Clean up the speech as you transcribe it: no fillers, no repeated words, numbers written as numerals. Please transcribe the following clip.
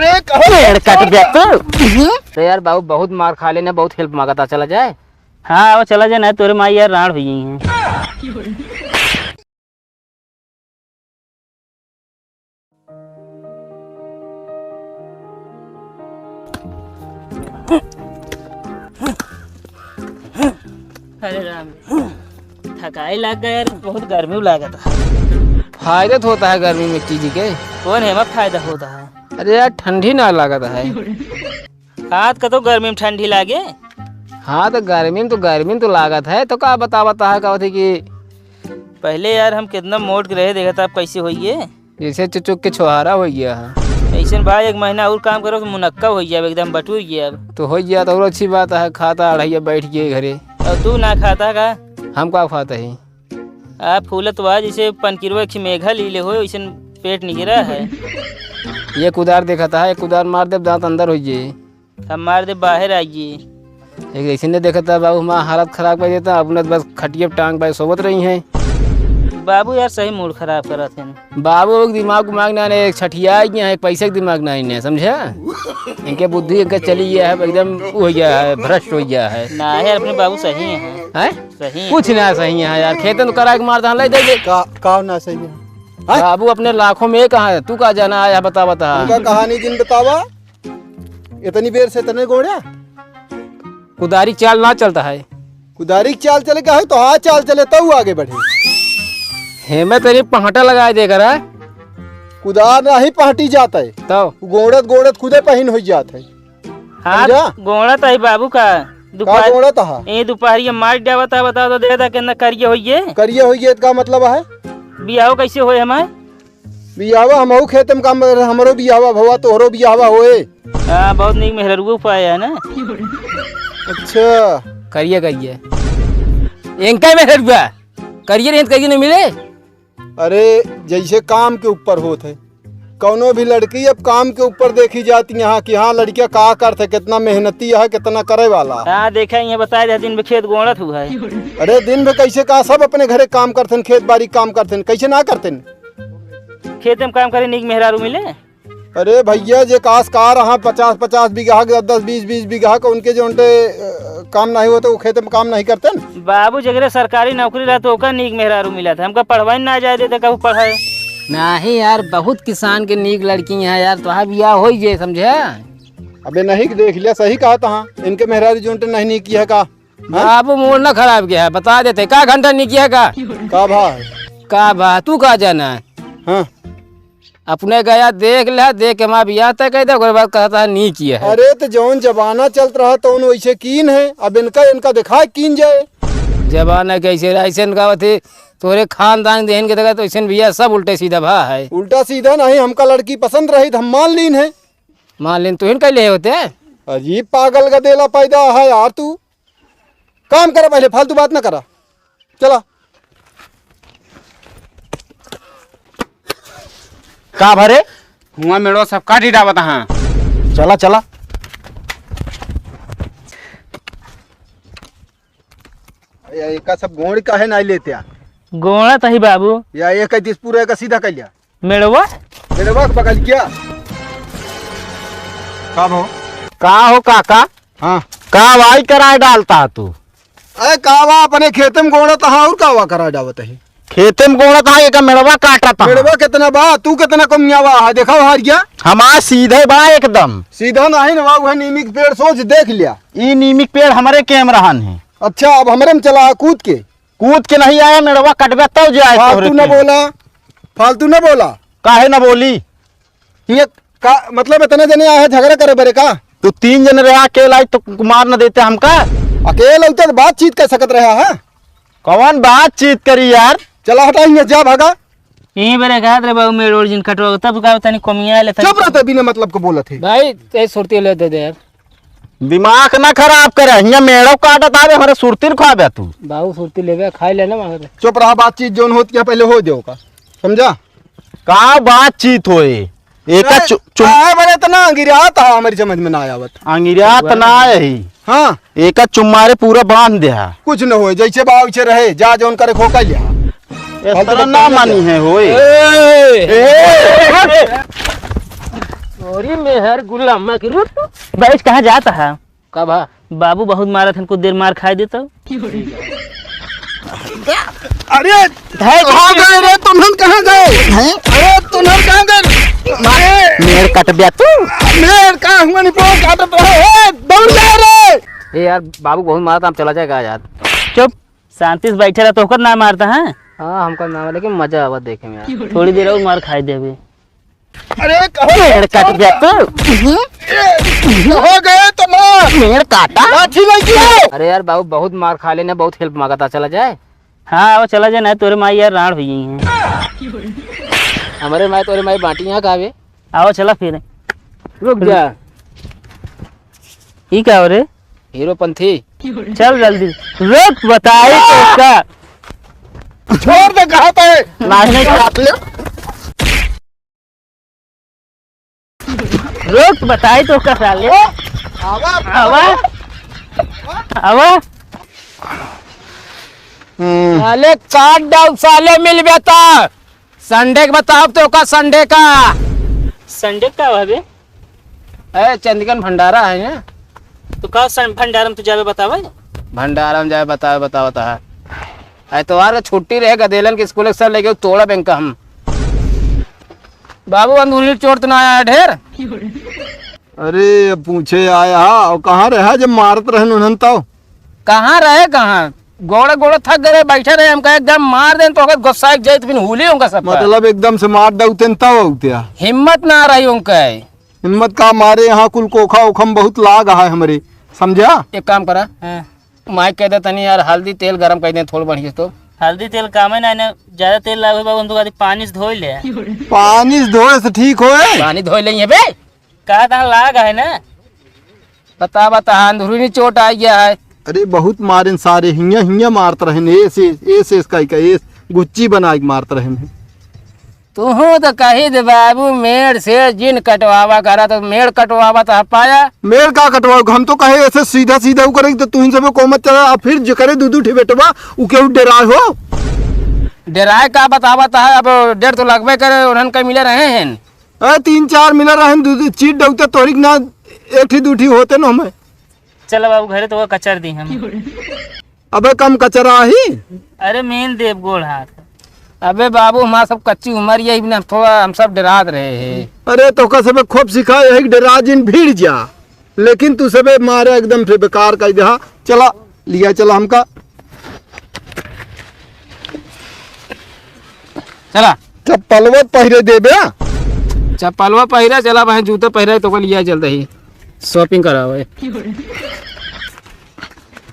रे पेड़ कट गया तो यार बाबू बहुत मार खा लेना, बहुत हेल्प मांगा था, चला जाए। हाँ वो चला जाए ना, तोरे माई यार राड़ हुई है। अरे राम, थकाई लग गया यार, बहुत गर्मी लगा था। फायदा तो होता है गर्मी में चीज के। कौन है फायदा होता है? अरे यार ठंडी ना लगता है। हाथ का तो गर्मी में ठंडी लागे। हाँ तो गर्मी में तो लागत है, तो का बता है का कि पहले यार हम कितना मोट के रहे, देखा था आप कैसे होइए। जैसे चुचुक के छोहारा हो गया है। ऐसे भाई 1 महीना और काम करो तो मुनक्का हो जाए, एकदम बटूर गया। अब तो हो गया तो और अच्छी बात है, खाता अढ़ाइया बैठ गए घरे। और तू ना खाता का? हम का खाता है। आप फूलत हुआ जैसे पनकिरवा की मेघा लीले हो, ऐसे पेट निकला है। ये कुदार देखा था, एक कुदार मार दे दांत अंदर हो जाए। हम मार दे बाहर आइए। एक ऐसे ने देखा था बाबू, हमारा हालत खराब कर देता, अपने बस खटिया टांग भाई सोबत रही है। बाबू यार सही मूड खराब करा थे। बाबू दिमाग ना ने छठिया गया है, पैसे का दिमाग नहीं समझा। इनके बुद्धि इनका चली गया है, एकदम हो गया है, भ्रष्ट हो गया है। ना यार अपने बाबू सही है। सही कुछ ना सही है यार, खेतन तो करा के मारता ले दे का ना सही है। बाबू अपने लाखों में कहाँ है, तू कहाँ जाना आया बता उनका कहानी जिन बतावा। इतनी देर से इतने गोड़िया कुदारी चाल ना चलता है। कुदारी चाल चले का है तो हाँ चाल चले तब आगे बढ़े। हेमे तेरी पहाटा लगाए दे करा, कुदार नहीं पहटी जाता है तो गोड़त खुदे पहन हो जाता है। हाँ गोड़त है बाबू का दोपहर मार डावा था, बताओ तो देखा कितना करिए होइए का मतलब है बियाह कैसे होए हमारे? बियावा हम खेत में काम हमरो बियावा भवा तोहरो बियावा होए। हाँ बहुत नीक मेहररुआ उपाय है ना। अच्छा करिए इनका मेहररुआ करिए नहीं मिले। अरे जैसे काम के ऊपर होते है, कौनो भी लड़की अब काम के ऊपर देखी जाती है कि हाँ लड़कियां का करते, कितना मेहनती है, कितना करे वाला। हाँ देखा ये बताया दिन में खेत गोड़त हुआ है। अरे दिन में कैसे कहा सब अपने घरे काम करते, खेत बाड़ी काम करते, कैसे ना करते खेत में काम करे नीक मेहरारू मिले। अरे भैया जे काश का रहा 50-50 बीघा 10-20 बीघा का उनके जो उनके काम नहीं होते वो खेत में काम नहीं करते न। बाबू जगह सरकारी नौकरी रहा तो नीक मेहरारू मिला था, हमका पढ़वाई ना जाए देते कब पढ़ाए। नहीं यार बहुत किसान के नीक लड़की है यार, तो बियाह हो गए समझे। अबे नहीं देख लिया सही कहा था, इनके मेहरारू जो नहीं किया है का बाबू मूड ना खराब किया है, बता देते का घंटा नहीं किया का भा तू कहा जाना है। हाँ अपने गया देख लिया, देख के माँ बियाह तक कह दे बाद कहता नहीं किया है। अरे तो जौन जमाना चलत रहा तो वैसे कीन है, अब इनका दिखा कीन जाए। जमाना कैसे ऐसे का थे तोरे खानदान देहन के देखा तो ऐसे भैया सब उल्टे सीधा भा है। उल्टा सीधा नहीं, हमका लड़की पसंद रही तो हम मान लीन है। मान लीन तो इनका ले होते अजीब पागल का देला पैदा है यार। तू काम करा पहले, फालतू बात ना करा। चला का भरे हुआ मेड़ो सब काटी डावत। हाँ चला एक सब गोड़ का है नहीं लेते गोड़ा तही बाबू या एक पूरा का सीधा कर लिया मेड़वा पकड़ किया का हो काका। हाँ का वाई कराए डालता है तू? अरे कावा अपने खेत में गोड़ा था और कावा करा डावत है। खेते में गोड़ा था एक मेड़वा काटा था। मेड़वा कितना बा तू कितना कमियावा है देखा हार गया। हमारा सीधे बा एकदम सीधा नहीं ना वह नीमी पेड़ सोच देख लिया। ये नीमी पेड़ हमारे कैमरान है। अच्छा अब हमारे में चला कूद के नहीं आया मेड़वा कटवा तब जाए। फालतू न बोला काहे न बोली ये का मतलब इतने जने आए झगड़ा करे बरे का। तू 3 जन रहा अकेला तो मार न देते हमका। अकेले उतर बातचीत कर सकत रहा है। कौन बातचीत करी यार। चला हटाइए जा भागा। यहीं बरे कहा रे बाबू मेरे ओरिजिन कटवा तब का तनी कमिया ले चुप रहता बिना मतलब को बोलत है भाई ते सुरती ले दे यार। दिमाग ना खराब करे, यहाँ मेड़ो काटत आवे हमारे सुरती खावे तू। बाबू सुरती लेवे खाई लेना मांगे। चुप रहा, बातचीत जोन होती है पहले हो दो का समझा। का बातचीत होए एक बड़े इतना गिरात है हमारी समझ में ना आवत। अंगिरियात ना है। हाँ एक चुम्मारे पूरा बांध दे कुछ न हो जैसे बाव से रहे जा जोन करे खोका लिया। इस तरह ना मानी है होए। और ये मेहर गुलाम की रूट बैठ कहाँ जाता है? कब है? बाबू बहुत मारा था, कुछ देर मार खाए देता। अरे कहाँ गए रे तुमन, कहाँ गए? अरे तुमन कहाँ गए? मेड़ कट दिया तू। मेरे कहाँ हुआ नहीं पोल काटत रहे, दौड़ जा रे। ए यार बाबू बहुत मारा था, हम चला जाएगा यार। चुप, शांति से बैठे रहा तो होकर ना मारता है। हाँ हमको नाम है, लेकिन मजा आवा देखे में यार। थोड़ी देर और मार खाए दे अभी। अरे कहाँ मेड़ कट दिया तू। हो गए तुम? मेड़ काटा। लाठी लगी। अरे यार बाबू बहुत मार खा लेने, बहुत हेल्प मांगा था, चला जाए। हाँ वो चला जाना, तोरे माई यार राड़ हुई है। हमारे माई तोरे माई बाटी यहाँ कावे। आओ चला फिर। रुक जा। ठीक है रे, हीरो पंथी चल जल्दी। रुक बताई तो उसका। छोड़ दे, कहाँ पे नाचने का। रुक बताई तो उसका साले। आवा आवा। साले काट डाउ, साले मिल बेता। संडे का बताओ तो का, संडे का। संडे का भाभी? ए चंदिकन भंडारा है ना, तो का भंडारम तू जावे बतावा। भंडारा में जाए बताओ बताओ है। एतवार का छुट्टी रहे, गदेलन के स्कूल सर लेके तोड़ा बैंक का हम। बाबू अंदूरी चोट तो ना आया ढेर। अरे पूछे आया और कहाँ रहा जब मारत रहे उन्हन तो? कहाँ रहे कहाँ, गोड़े गोड़े थक गए, बैठे रहे। हम कहे एकदम मार दें तो गुस्सा जाए तो फिर हुली होगा सब। मतलब एकदम से मार दउते तब होते। हिम्मत ना आ रही उनका। हिम्मत का मारे यहाँ कुल कोखा उखम बहुत लाग है हमरे, समझा? एक काम करा, माइक कह दे तनी यार हल्दी तेल गरम कर दे थोड़ा बढ़िया। तो हल्दी तेल काम है ना, ज्यादा तेल लागे बाबू तो पानी से धोई ले। पानी से धोए से ठीक हो? पानी धो लेंगे बे। कहा था लाग है ना, बता बता अंदरूनी चोट आई गया है। अरे बहुत मारे सारे, हिया हिया मारत रहे, ऐसे इसका गुच्ची बना के मारत रहे। तू तो कही दे बाबू, मेड़ से जिन कटवावा करा तो मेड़ कटवावा तो पाया। मेड़ का कटवाओ, हम तो कहे ऐसे सीधा सीधा करेंगे तो तुम सब कोमत चला, फिर जो करे दूधू ठी बेटवा उ के डराए हो। डराए का बतावा था, अब डेढ़ तो लगभग करे उन्हन का मिले रहे हैं। 3-4 मिला रहे दूध चीट डौते तोरिक ना, एक ही दूठी होते ना हमें। चलो बाबू घरे तो वो कचर दी हम। अबे कम कचरा ही। अरे मेन देव गोड़ हाथ। अबे बाबू हमारा सब कच्ची उम्र यही ना, थोड़ा हम सब डरात रहे हैं। अरे तो का सबे खूब सिखा यही डरा जिन भीड़ जा, लेकिन तू सबे मारे एकदम से बेकार कर दे। चला लिया चला हमका, चला चप्पलवा पहरे देबे। चप्पलवा पहरा, चला भाई जूते पहरा तो लिया चलते ही शॉपिंग करा।